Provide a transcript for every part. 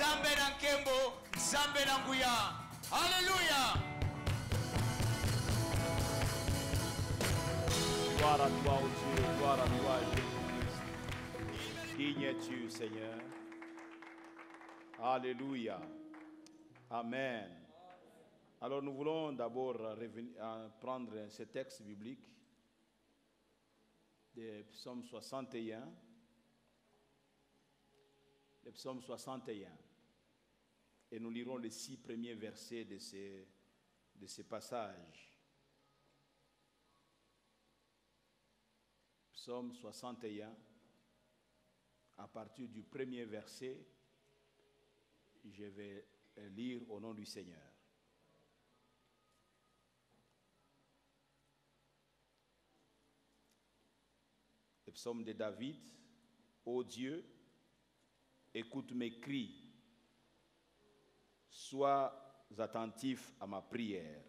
Nzambe na nkembo, Nzambe na nguya. Alléluia. Gloire à toi, ô Dieu, gloire à toi, Jésus-Christ. Digne es-tu, Seigneur. Alléluia. Amen. Alors nous voulons d'abord prendre ce texte biblique de Psaume 61. Le Psaume 61. Et nous lirons les 6 premiers versets de ce passage. Psaume 61, à partir du premier verset, je vais lire au nom du Seigneur. Le psaume de David. Ô Dieu, écoute mes cris, sois attentif à ma prière.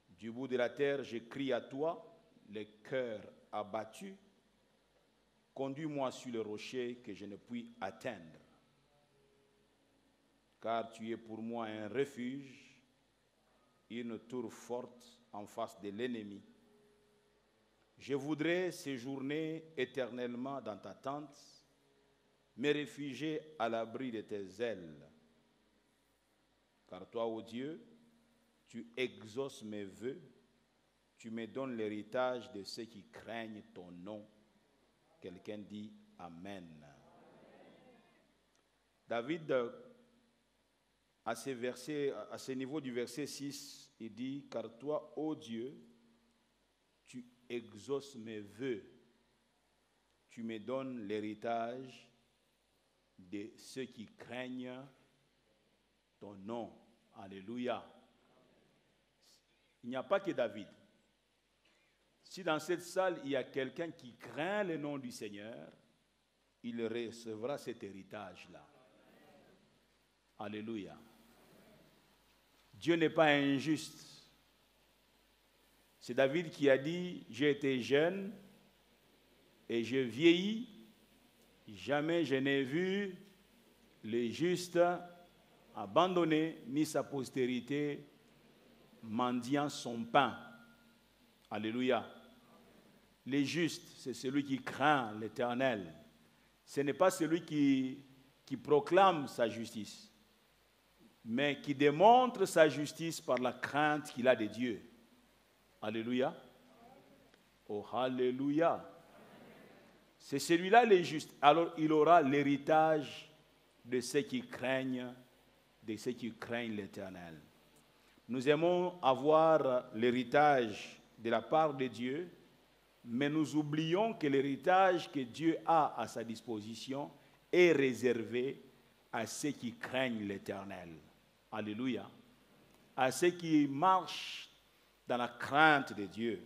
Du bout de la terre, je crie à toi, le cœur abattu. Conduis-moi sur le rocher que je ne puis atteindre. Car tu es pour moi un refuge, une tour forte en face de l'ennemi. Je voudrais séjourner éternellement dans ta tente, me réfugier à l'abri de tes ailes. Car toi, ô Dieu, tu exauces mes vœux, tu me donnes l'héritage de ceux qui craignent ton nom. Quelqu'un dit Amen. David, à ce niveau du verset 6, il dit, car toi, ô Dieu, tu exauces mes vœux, tu me donnes l'héritage de ceux qui craignent ton nom. Alléluia. Il n'y a pas que David. Si dans cette salle, il y a quelqu'un qui craint le nom du Seigneur, il recevra cet héritage-là. Alléluia. Dieu n'est pas injuste. C'est David qui a dit, j'ai été jeune et je vieillis, jamais je n'ai vu le juste abandonné, ni sa postérité mendiant son pain. Alléluia. Le juste, c'est celui qui craint l'Éternel. Ce n'est pas celui qui proclame sa justice, mais qui démontre sa justice par la crainte qu'il a de Dieu. Alléluia. Oh, alléluia. C'est celui-là le juste. Alors il aura l'héritage de ceux qui craignent l'Éternel. Nous aimons avoir l'héritage de la part de Dieu, mais nous oublions que l'héritage que Dieu a à sa disposition est réservé à ceux qui craignent l'Éternel. Alléluia. À ceux qui marchent dans la crainte de Dieu.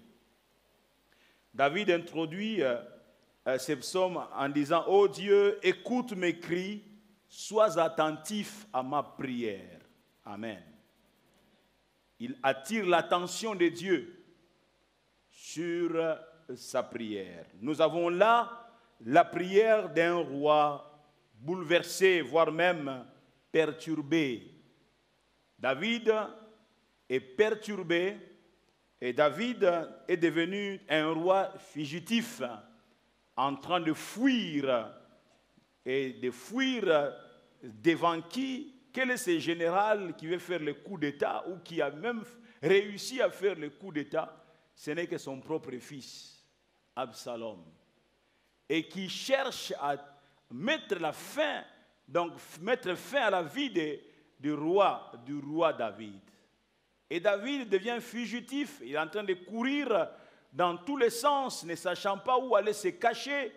David introduit ce psaume en disant, ô Dieu, écoute mes cris, sois attentif à ma prière. Amen. Il attire l'attention de Dieu sur sa prière. Nous avons là la prière d'un roi bouleversé, voire même perturbé. David est perturbé et David est devenu un roi fugitif en train de fuir et de fuir devant qui? Quel est ce général qui veut faire le coup d'État ou qui a même réussi à faire le coup d'État? Ce n'est que son propre fils, Absalom, et qui cherche à mettre fin à la vie du roi David. Et David devient fugitif, il est en train de courir dans tous les sens, ne sachant pas où aller se cacher.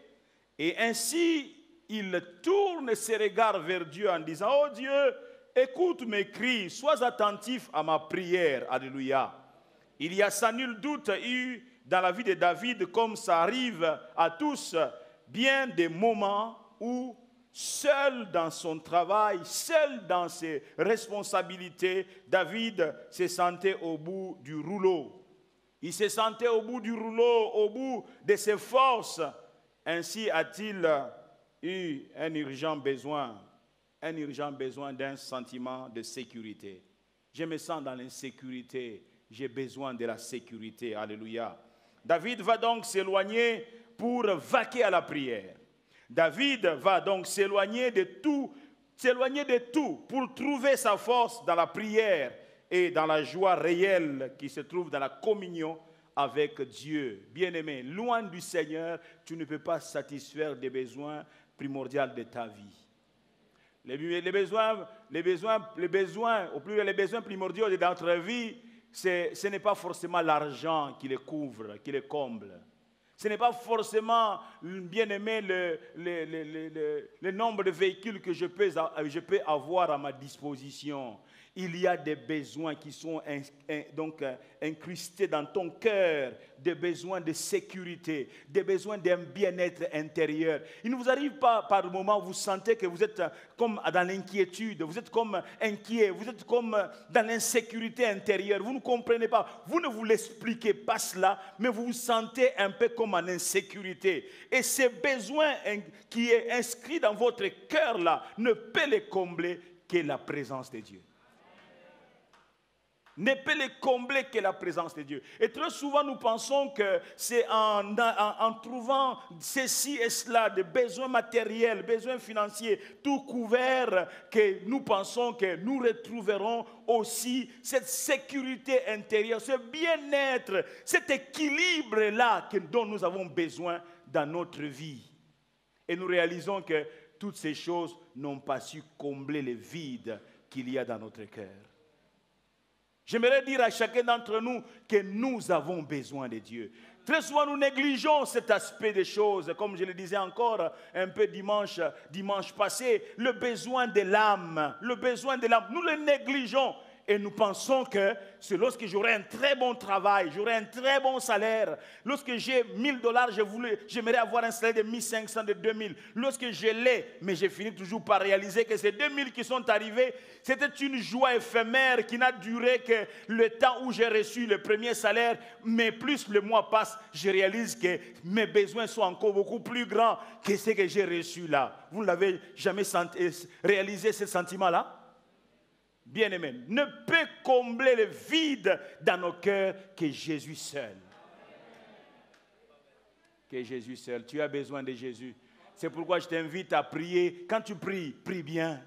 Et ainsi, il tourne ses regards vers Dieu en disant, oh Dieu, écoute mes cris, sois attentif à ma prière. Alléluia. Il y a sans nul doute eu dans la vie de David, comme ça arrive à tous, bien des moments où, seul dans son travail, seul dans ses responsabilités, David se sentait au bout du rouleau. Il se sentait au bout du rouleau, au bout de ses forces. Ainsi a-t-il eu un urgent besoin un urgent besoin d'un sentiment de sécurité. Je me sens dans l'insécurité, j'ai besoin de la sécurité. Alléluia. David va donc s'éloigner pour vaquer à la prière. David va donc s'éloigner de tout pour trouver sa force dans la prière et dans la joie réelle qui se trouve dans la communion avec Dieu. Bien-aimé, loin du Seigneur, tu ne peux pas satisfaire des besoins primordiaux de ta vie. Les besoins primordiaux de notre vie, ce n'est pas forcément l'argent qui les couvre, qui les comble. Ce n'est pas forcément, bien aimé, le nombre de véhicules que je peux avoir à ma disposition. Il y a des besoins qui sont incrustés dans ton cœur, des besoins de sécurité, des besoins d'un bien-être intérieur. Il ne vous arrive pas par moment, vous sentez que vous êtes comme dans l'inquiétude, vous êtes comme inquiet, vous êtes comme dans l'insécurité intérieure. Vous ne comprenez pas, vous ne vous l'expliquez pas cela, mais vous vous sentez un peu comme en insécurité. Et ces besoins qui est inscrit dans votre cœur là, ne peut les combler que la présence de Dieu. Ne peut les combler que la présence de Dieu. Et très souvent, nous pensons que c'est en trouvant ceci et cela, des besoins matériels, besoins financiers, tout couverts, que nous pensons que nous retrouverons aussi cette sécurité intérieure, ce bien-être, cet équilibre-là dont nous avons besoin dans notre vie. Et nous réalisons que toutes ces choses n'ont pas su combler le vide qu'il y a dans notre cœur. J'aimerais dire à chacun d'entre nous que nous avons besoin de Dieu. Très souvent, nous négligeons cet aspect des choses. Comme je le disais encore un peu dimanche passé, le besoin de l'âme. Le besoin de l'âme, nous le négligeons. Et nous pensons que c'est lorsque j'aurai un très bon travail, j'aurai un très bon salaire. Lorsque j'ai $1000, j'aimerais avoir un salaire de 1500, de 2000. Lorsque je l'ai, mais j'ai fini toujours par réaliser que ces 2000 qui sont arrivés, c'était une joie éphémère qui n'a duré que le temps où j'ai reçu le premier salaire. Mais plus le mois passe, je réalise que mes besoins sont encore beaucoup plus grands que ce que j'ai reçu là. Vous ne l'avez jamais réalisé ce sentiment-là? Bien-aimé, ne peut combler le vide dans nos cœurs que Jésus seul. Que Jésus seul. Tu as besoin de Jésus. C'est pourquoi je t'invite à prier. Quand tu pries, prie bien.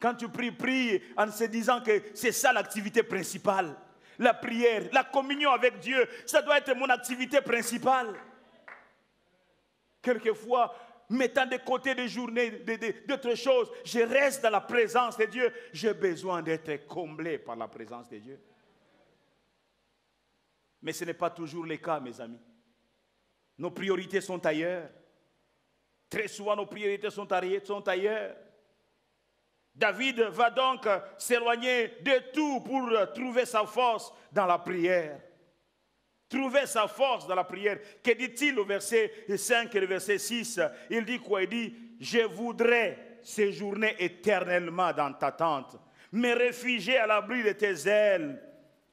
Quand tu pries, prie en se disant que c'est ça l'activité principale. La prière, la communion avec Dieu, ça doit être mon activité principale. Quelquefois, mettant de côté des journées, d'autres choses, je reste dans la présence de Dieu. J'ai besoin d'être comblé par la présence de Dieu. Mais ce n'est pas toujours le cas, mes amis. Nos priorités sont ailleurs. Très souvent, nos priorités sont ailleurs. David va donc s'éloigner de tout pour trouver sa force dans la prière. Trouver sa force dans la prière. Que dit-il au verset 5 et le verset 6? Il dit quoi? Il dit, je voudrais séjourner éternellement dans ta tente, me réfugier à l'abri de tes ailes,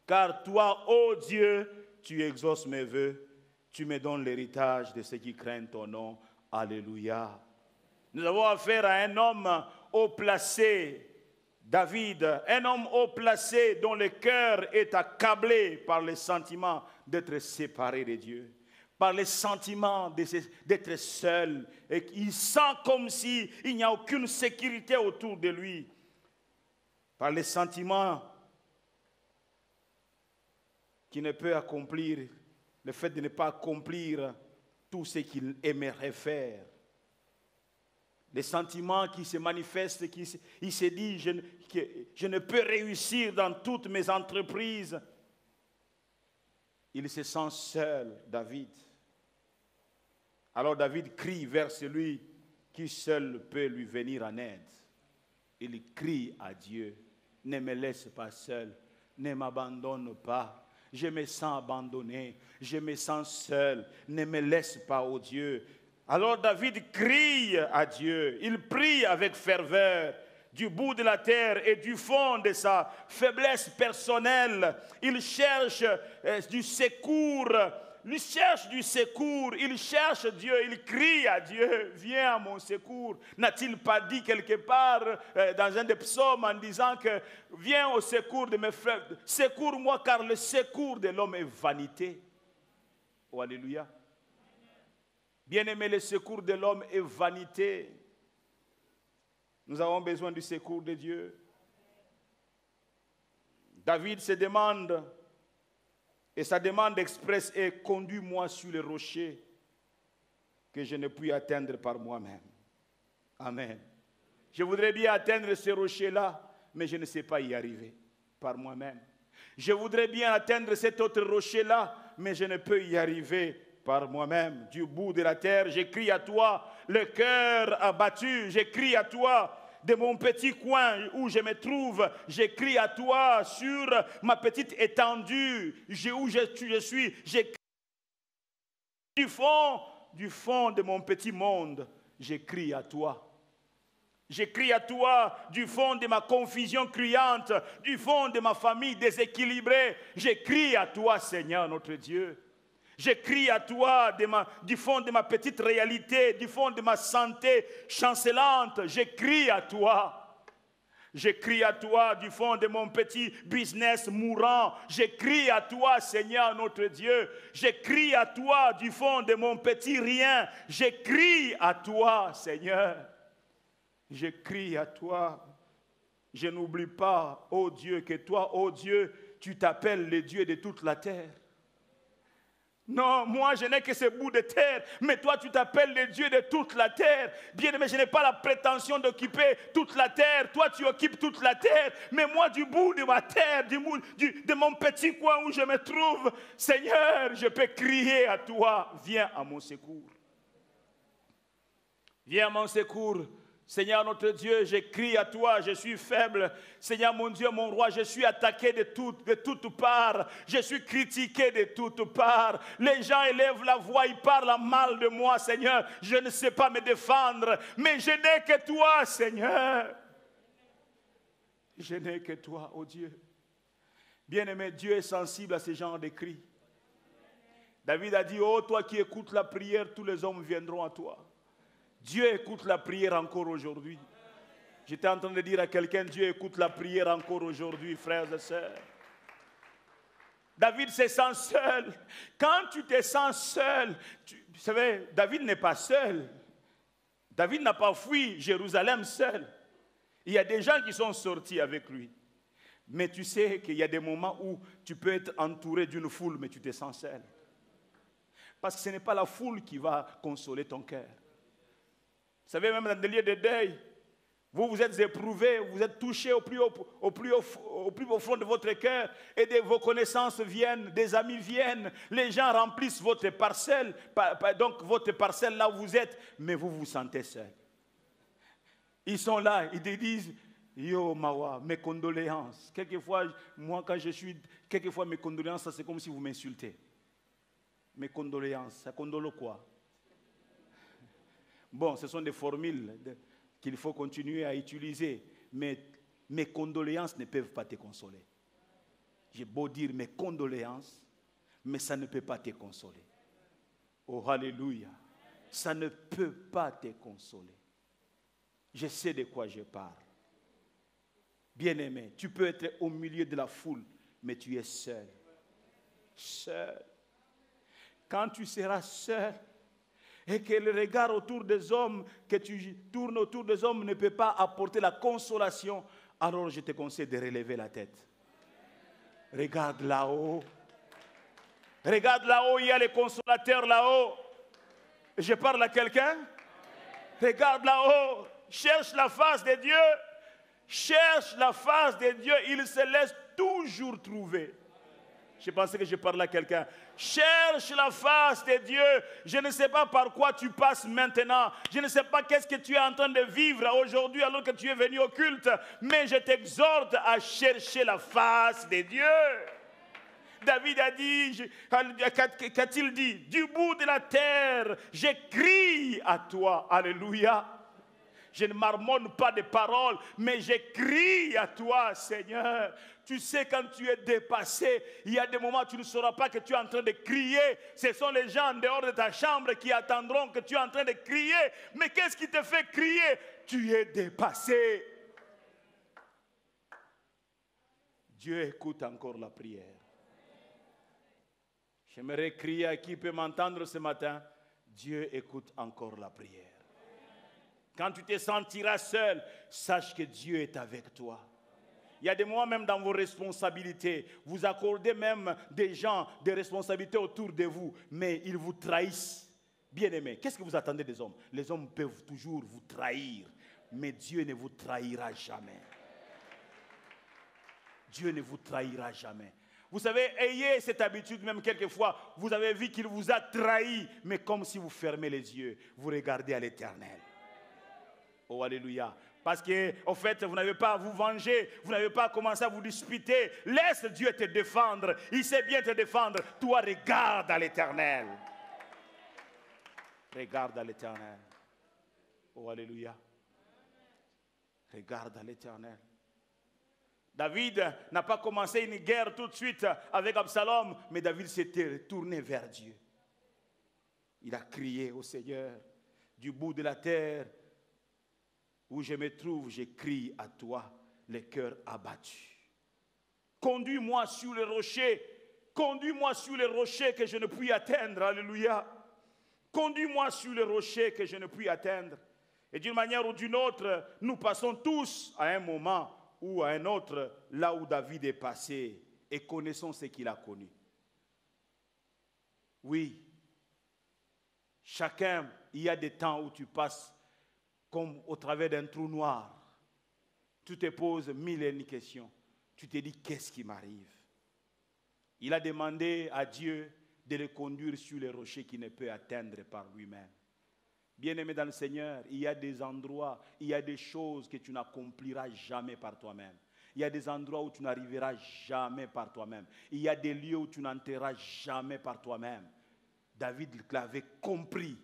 car toi, ô Dieu, tu exauces mes vœux, tu me donnes l'héritage de ceux qui craignent ton nom. Alléluia. Nous avons affaire à un homme haut placé, David, un homme haut placé dont le cœur est accablé par le sentiment d'être séparé de Dieu, par le sentiment d'être seul. Et il sent comme s'il n'y a aucune sécurité autour de lui, par le sentiment qu'il ne peut accomplir, le fait de ne pas accomplir tout ce qu'il aimerait faire. Les sentiments qui se manifestent, il se dit, je ne peux réussir dans toutes mes entreprises. Il se sent seul, David. Alors David crie vers celui qui seul peut lui venir en aide. Il crie à Dieu, ne me laisse pas seul, ne m'abandonne pas. Je me sens abandonné, je me sens seul, ne me laisse pas, ô Dieu. Alors David crie à Dieu, il prie avec ferveur, du bout de la terre et du fond de sa faiblesse personnelle. Il cherche du secours il cherche du secours, il cherche Dieu, il crie à Dieu, viens à mon secours. N'a-t-il pas dit quelque part dans un des psaumes en disant que viens au secours de mes frères, secours-moi car le secours de l'homme est vanité. Oh, alléluia. Bien-aimé, le secours de l'homme est vanité. Nous avons besoin du secours de Dieu. David se demande, et sa demande expresse est « Conduis-moi sur les rochers que je ne puis atteindre par moi-même. » Amen. Je voudrais bien atteindre ces rochers-là, mais je ne sais pas y arriver par moi-même. Je voudrais bien atteindre cet autre rocher-là, mais je ne peux y arriver par moi-même. Du bout de la terre, je crie à toi, le cœur abattu, je crie à toi. De mon petit coin où je me trouve, je crie à toi sur ma petite étendue où je suis. Je crie du fond de mon petit monde, je crie à toi. Je crie à toi du fond de ma confusion criante, du fond de ma famille déséquilibrée. Je crie à toi, Seigneur notre Dieu. Je crie à toi du fond de ma petite réalité, du fond de ma santé chancelante. Je crie à toi. Je crie à toi du fond de mon petit business mourant. Je crie à toi, Seigneur notre Dieu. Je crie à toi du fond de mon petit rien. Je crie à toi, Seigneur. Je crie à toi. Je n'oublie pas, ô Dieu, que toi, ô Dieu, tu t'appelles le Dieu de toute la terre. Non, moi je n'ai que ce bout de terre, mais toi tu t'appelles le Dieu de toute la terre. Bien aimé, je n'ai pas la prétention d'occuper toute la terre. Toi tu occupes toute la terre, mais moi du bout de ma terre, de mon petit coin où je me trouve, Seigneur, je peux crier à toi, viens à mon secours. Viens à mon secours. Seigneur notre Dieu, je crie à toi, je suis faible. Seigneur mon Dieu, mon roi, je suis attaqué de toutes parts. Je suis critiqué de toutes parts. Les gens élèvent la voix, ils parlent mal de moi, Seigneur. Je ne sais pas me défendre, mais je n'ai que toi, Seigneur. Je n'ai que toi, oh Dieu. Bien-aimé, Dieu est sensible à ce genre de cris. David a dit, oh toi qui écoutes la prière, tous les hommes viendront à toi. Dieu écoute la prière encore aujourd'hui. J'étais en train de dire à quelqu'un, Dieu écoute la prière encore aujourd'hui, frères et sœurs. David se sent seul. Quand tu te sens seul, vous savez, David n'est pas seul. David n'a pas fui Jérusalem seul. Il y a des gens qui sont sortis avec lui. Mais tu sais qu'il y a des moments où tu peux être entouré d'une foule, mais tu te sens seul. Parce que ce n'est pas la foule qui va consoler ton cœur. Vous savez, même dans des lieux de deuil, vous êtes éprouvé, vous êtes touché au plus profond de votre cœur, et vos connaissances viennent, des amis viennent, les gens remplissent votre parcelle, donc votre parcelle là où vous êtes, mais vous vous sentez seul. Ils sont là, ils te disent, yo Mawa, mes condoléances. Quelquefois, moi quand quelquefois mes condoléances, c'est comme si vous m'insultez. Mes condoléances, ça condole quoi? Bon, ce sont des formules qu'il faut continuer à utiliser, mais mes condoléances ne peuvent pas te consoler. J'ai beau dire mes condoléances, mais ça ne peut pas te consoler. Oh, alléluia. Ça ne peut pas te consoler. Je sais de quoi je parle. Bien-aimé, tu peux être au milieu de la foule, mais tu es seul. Seul. Quand tu seras seul, et que le regard autour des hommes, que tu tournes autour des hommes ne peut pas apporter la consolation, alors je te conseille de relever la tête. Regarde là-haut. Regarde là-haut, il y a les consolateurs là-haut. Je parle à quelqu'un? Regarde là-haut. Cherche la face de Dieu. Cherche la face de Dieu. Il se laisse toujours trouver. Je pensais que je parlais à quelqu'un. Cherche la face de Dieu. Je ne sais pas par quoi tu passes maintenant. Je ne sais pas qu'est-ce que tu es en train de vivre aujourd'hui alors que tu es venu au culte. Mais je t'exhorte à chercher la face de Dieu. David a dit, qu'a-t-il dit? Du bout de la terre, je crie à toi. Alléluia. je ne marmonne pas de paroles, mais je crie à toi, Seigneur. Tu sais, quand tu es dépassé, il y a des moments où tu ne sauras pas que tu es en train de crier. Ce sont les gens en dehors de ta chambre qui attendront que tu es en train de crier. Mais qu'est-ce qui te fait crier? Tu es dépassé. Dieu écoute encore la prière. J'aimerais crier à qui peut m'entendre ce matin. Dieu écoute encore la prière. Quand tu te sentiras seul, sache que Dieu est avec toi. Il y a des moments même dans vos responsabilités, vous accordez même des gens des responsabilités autour de vous, mais ils vous trahissent. Bien-aimés, qu'est-ce que vous attendez des hommes? Les hommes peuvent toujours vous trahir, mais Dieu ne vous trahira jamais. Dieu ne vous trahira jamais. Vous savez, ayez cette habitude, même quelquefois, vous avez vu qu'il vous a trahi, mais comme si vous fermez les yeux, vous regardez à l'Éternel. Oh, alléluia. Parce qu'en fait, vous n'avez pas à vous venger, vous n'avez pas à commencer à vous disputer. Laisse Dieu te défendre, il sait bien te défendre. Toi, regarde à l'Éternel. Regarde à l'Éternel. Oh, alléluia. Regarde à l'Éternel. David n'a pas commencé une guerre tout de suite avec Absalom, mais David s'était retourné vers Dieu. Il a crié au Seigneur, du bout de la terre où je me trouve, je crie à toi, le cœur abattu. Conduis-moi sur le rocher, conduis-moi sur le rocher que je ne puis atteindre, alléluia. Conduis-moi sur le rocher que je ne puis atteindre. Et d'une manière ou d'une autre, nous passons tous à un moment ou à un autre, là où David est passé, et connaissons ce qu'il a connu. Oui, chacun, il y a des temps où tu passes comme au travers d'un trou noir. Tu te poses mille et une questions. Tu te dis, qu'est-ce qui m'arrive? Il a demandé à Dieu de le conduire sur les rochers qu'il ne peut atteindre par lui-même. Bien-aimé dans le Seigneur, il y a des endroits, il y a des choses que tu n'accompliras jamais par toi-même. Il y a des endroits où tu n'arriveras jamais par toi-même. Il y a des lieux où tu n'entreras jamais par toi-même. David l'avait compris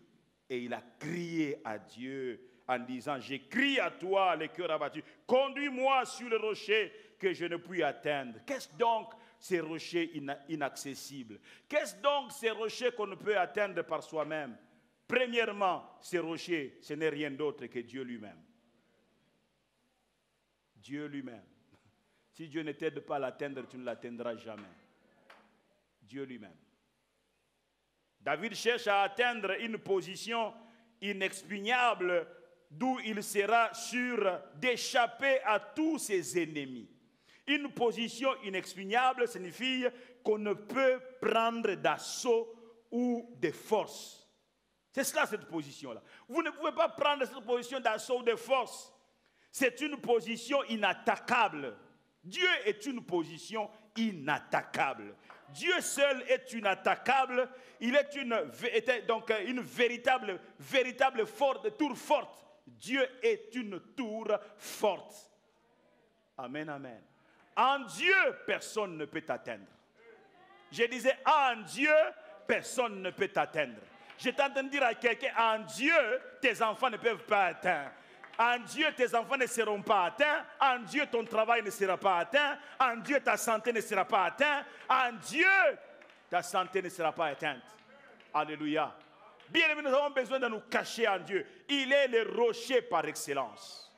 et il a crié à Dieu en disant, je crie à toi, le cœur abattu, conduis-moi sur le rocher que je ne puis atteindre. Qu'est-ce donc ces rochers inaccessibles? Qu'est-ce donc ces rochers qu'on ne peut atteindre par soi-même? Premièrement, ces rochers, ce n'est rien d'autre que Dieu lui-même. Dieu lui-même. Si Dieu ne t'aide pas à l'atteindre, tu ne l'atteindras jamais. Dieu lui-même. David cherche à atteindre une position inexpugnable d'où il sera sûr d'échapper à tous ses ennemis. Une position inexpugnable signifie qu'on ne peut prendre d'assaut ou de force. C'est cela, cette position-là. Vous ne pouvez pas prendre cette position d'assaut ou de force. C'est une position inattaquable. Dieu est une position inattaquable. Dieu seul est inattaquable. Il est donc une véritable tour forte. Dieu est une tour forte. Amen, amen. En Dieu, personne ne peut t'atteindre. Je disais, en Dieu, personne ne peut t'atteindre. Je t'entends dire à quelqu'un, en Dieu, tes enfants ne peuvent pas atteindre. En Dieu, tes enfants ne seront pas atteints. En Dieu, ton travail ne sera pas atteint. En Dieu, ta santé ne sera pas atteinte. En Dieu, ta santé ne sera pas atteinte. Alléluia. Bien aimé, nous avons besoin de nous cacher en Dieu. Il est le rocher par excellence.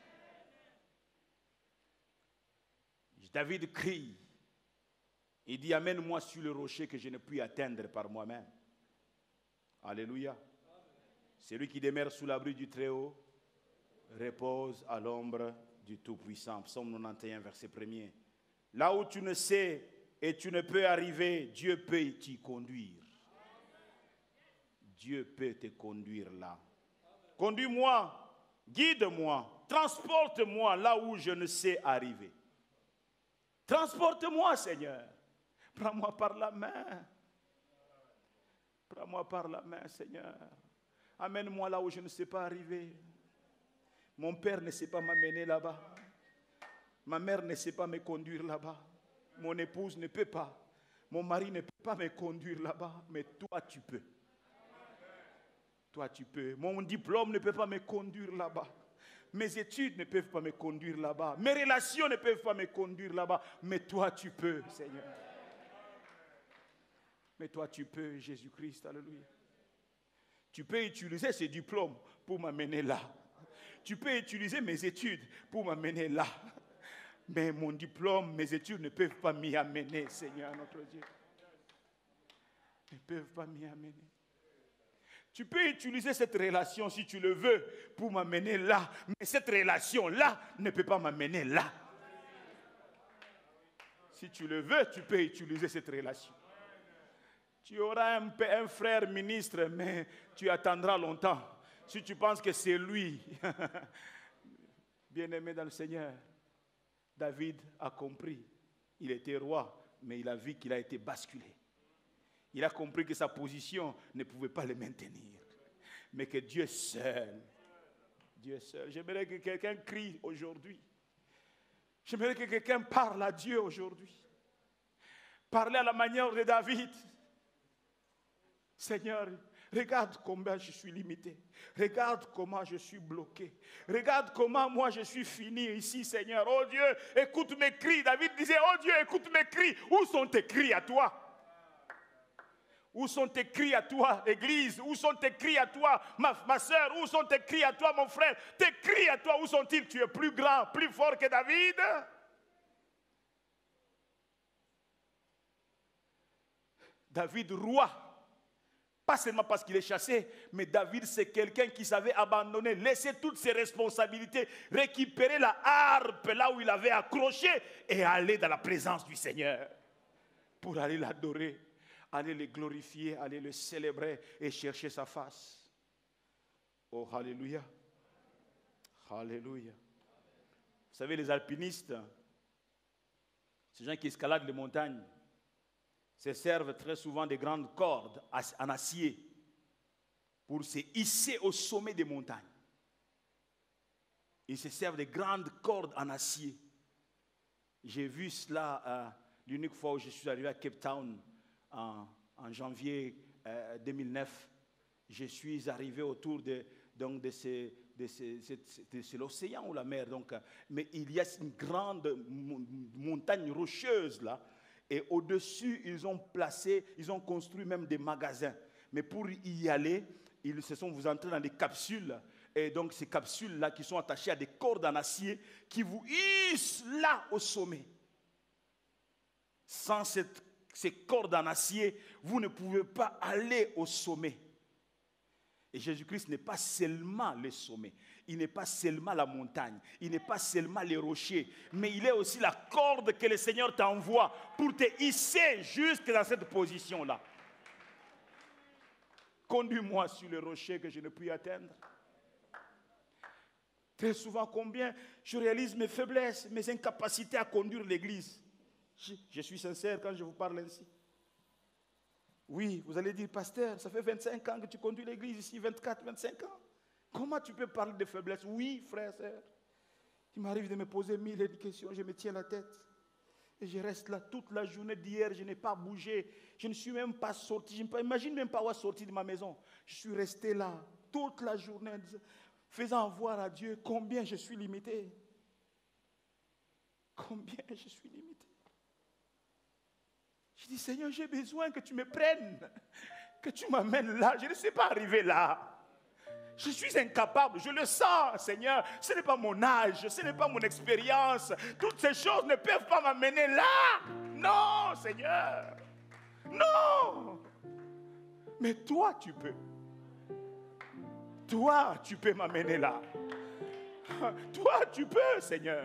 David crie. Il dit, amène-moi sur le rocher que je ne puis atteindre par moi-même. Alléluia. Celui qui demeure sous l'abri du Très-Haut repose à l'ombre du Tout-Puissant. Psaume 91, verset 1er. Là où tu ne sais et tu ne peux arriver, Dieu peut t'y conduire. Dieu peut te conduire là. Conduis-moi, guide-moi, transporte-moi là où je ne sais arriver. Transporte-moi, Seigneur. Prends-moi par la main. Prends-moi par la main, Seigneur. Amène-moi là où je ne sais pas arriver. Mon père ne sait pas m'amener là-bas. Ma mère ne sait pas me conduire là-bas. Mon épouse ne peut pas. Mon mari ne peut pas me conduire là-bas. Mais toi, tu peux. Toi, tu peux. Mon diplôme ne peut pas me conduire là-bas. Mes études ne peuvent pas me conduire là-bas. Mes relations ne peuvent pas me conduire là-bas. Mais toi, tu peux, Seigneur. Mais toi, tu peux, Jésus-Christ. Alléluia. Tu peux utiliser ces diplômes pour m'amener là. Tu peux utiliser mes études pour m'amener là. Mais mon diplôme, mes études ne peuvent pas m'y amener, Seigneur notre Dieu. Ne peuvent pas m'y amener. Tu peux utiliser cette relation si tu le veux pour m'amener là. Mais cette relation-là ne peut pas m'amener là. Si tu le veux, tu peux utiliser cette relation. Tu auras un frère ministre, mais tu attendras longtemps. Si tu penses que c'est lui, bien-aimé dans le Seigneur, David a compris. Il était roi, mais il a vu qu'il a été basculé. Il a compris que sa position ne pouvait pas le maintenir. Mais que Dieu seul. J'aimerais que quelqu'un crie aujourd'hui. J'aimerais que quelqu'un parle à Dieu aujourd'hui. Parler à la manière de David. Seigneur, regarde combien je suis limité. Regarde comment je suis bloqué. Regarde comment moi je suis fini ici, Seigneur. Oh Dieu, écoute mes cris. David disait, oh Dieu, écoute mes cris. Où sont tes cris à toi? Où sont tes cris à toi, Église? Où sont tes cris à toi, ma soeur? Où sont tes cris à toi, mon frère? Tes cris à toi, où sont-ils? Tu es plus grand, plus fort que David? David, roi. Pas seulement parce qu'il est chassé, mais David, c'est quelqu'un qui savait abandonner, laisser toutes ses responsabilités, récupérer la harpe là où il avait accroché et aller dans la présence du Seigneur pour aller l'adorer, aller le glorifier, aller le célébrer et chercher sa face. Oh, alléluia. Alléluia. Vous savez, les alpinistes, ces gens qui escaladent les montagnes, se servent très souvent de grandes cordes en acier pour se hisser au sommet des montagnes. Ils se servent de grandes cordes en acier. J'ai vu cela l'unique fois où je suis arrivé à Cape Town en janvier 2009. Je suis arrivé autour de l'océan ou la mer. Mais il y a une grande montagne rocheuse là. Et au-dessus, ils ont construit même des magasins. Mais pour y aller, vous entrez dans des capsules. Et donc, ces capsules-là qui sont attachées à des cordes en acier qui vous hissent là au sommet. Sans ces cordes en acier, vous ne pouvez pas aller au sommet. Et Jésus-Christ n'est pas seulement le sommet, il n'est pas seulement la montagne, il n'est pas seulement les rochers, mais il est aussi la corde que le Seigneur t'envoie pour te hisser jusque dans cette position-là. Conduis-moi sur le rocher que je ne puis atteindre. Très souvent, combien je réalise mes faiblesses, mes incapacités à conduire l'Église. Je suis sincère quand je vous parle ainsi. Oui, vous allez dire, pasteur, ça fait 25 ans que tu conduis l'église ici, 24, 25 ans. Comment tu peux parler de faiblesse? Oui, frère, sœur. Il m'arrive de me poser 1000 questions, je me tiens la tête. Et je reste là toute la journée d'hier, je n'ai pas bougé. Je ne suis même pas sorti, je n'imagine même pas avoir sorti de ma maison. Je suis resté là toute la journée, faisant voir à Dieu combien je suis limité. Combien je suis limité. Je dis, Seigneur, j'ai besoin que tu me prennes, que tu m'amènes là. Je ne sais pas arriver là. Je suis incapable, je le sens, Seigneur. Ce n'est pas mon âge, ce n'est pas mon expérience. Toutes ces choses ne peuvent pas m'amener là. Non, Seigneur. Non. Mais toi, tu peux. Toi, tu peux m'amener là. Toi, tu peux, Seigneur.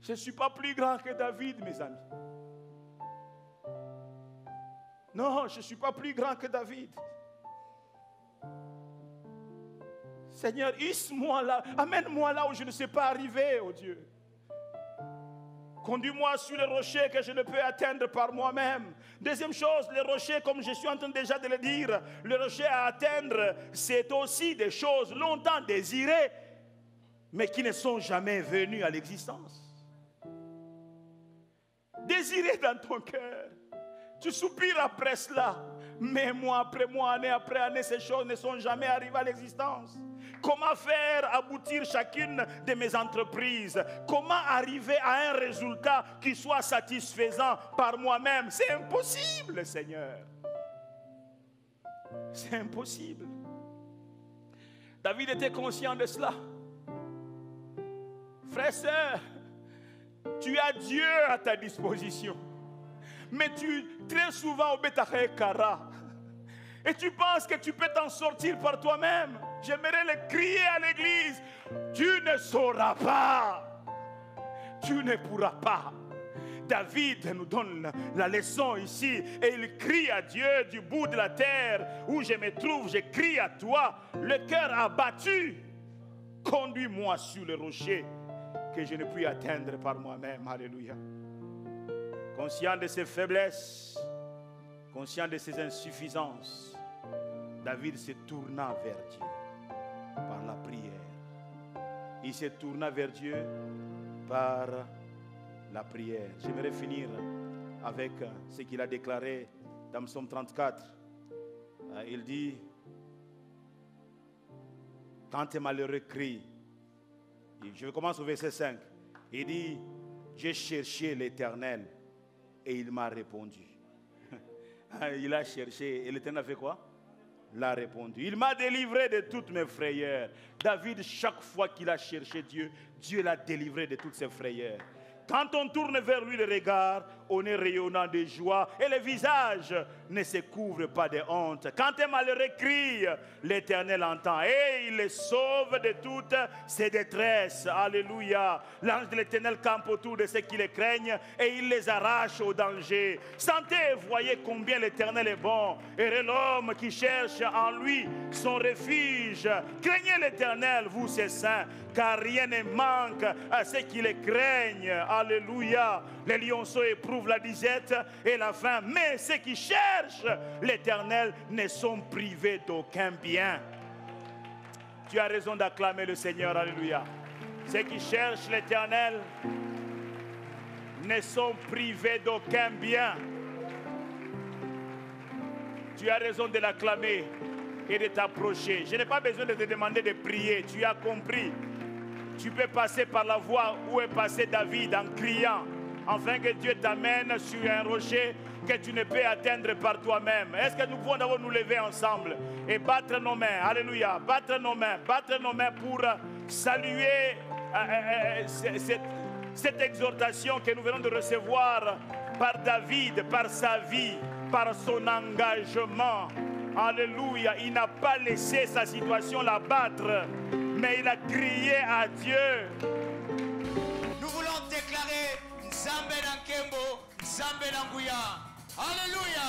Je ne suis pas plus grand que David, mes amis. Non, je ne suis pas plus grand que David. Seigneur, hisse-moi là, amène-moi là où je ne sais pas arriver, oh Dieu. Conduis-moi sur les rochers que je ne peux atteindre par moi-même. Deuxième chose, les rochers, comme je suis en train déjà de le dire, les rochers à atteindre, c'est aussi des choses longtemps désirées, mais qui ne sont jamais venues à l'existence. Désiré dans ton cœur. Tu soupires après cela. Mais mois après mois, année après année, ces choses ne sont jamais arrivées à l'existence. comment faire aboutir chacune de mes entreprises, comment arriver à un résultat qui soit satisfaisant par moi-même. C'est impossible, Seigneur. C'est impossible. David était conscient de cela. Frère et sœur, tu as Dieu à ta disposition. Mais très souvent, au Betahé Kara, et tu penses que tu peux t'en sortir par toi-même. J'aimerais le crier à l'église. Tu ne sauras pas. Tu ne pourras pas. David nous donne la leçon ici. Et il crie à Dieu du bout de la terre où je me trouve. Je crie à toi, le cœur abattu. Conduis-moi sur le rocher que je ne puis atteindre par moi-même. Alléluia. Conscient de ses faiblesses, conscient de ses insuffisances, David se tourna vers Dieu par la prière. Il se tourna vers Dieu par la prière. J'aimerais finir avec ce qu'il a déclaré dans Psaume 34. Il dit, quand un malheureux crie, je commence au verset 5, il dit, j'ai cherché l'Éternel et il m'a répondu. Il a cherché et l'Éternel a fait quoi? L'a répondu. Il m'a délivré de toutes mes frayeurs. David, chaque fois qu'il a cherché Dieu, Dieu l'a délivré de toutes ses frayeurs. Quand on tourne vers lui le regard, on est rayonnant de joie et le visage ne se couvre pas de honte. Quand un malheureux crie, l'Éternel entend et il les sauve de toutes ses détresses. Alléluia. L'ange de l'Éternel campe autour de ceux qui le craignent et il les arrache au danger. Sentez et voyez combien l'Éternel est bon. Heureux l'homme qui cherche en lui son refuge. Craignez l'Éternel, vous ses saints, car rien ne manque à ceux qui le craignent. Alléluia. Les lionceaux éprouvent la disette et la faim, mais ceux qui cherchent l'Éternel ne sont privés d'aucun bien. Tu as raison d'acclamer le Seigneur. Alléluia. Ceux qui cherchent l'Éternel ne sont privés d'aucun bien. Tu as raison de l'acclamer et de t'approcher. Je n'ai pas besoin de te demander de prier. Tu as compris. Tu peux passer par la voie où est passé David en criant, afin que Dieu t'amène sur un rocher que tu ne peux atteindre par toi-même. Est-ce que nous pouvons d'abord nous lever ensemble et battre nos mains? Alléluia. Battre nos mains pour saluer cette exhortation que nous venons de recevoir par David, par sa vie, par son engagement. Alléluia. Il n'a pas laissé sa situation l'abattre, mais il a crié à Dieu. Nous voulons déclarer Nzambe na Nkembo, Nzambe na Nguya. Alléluia.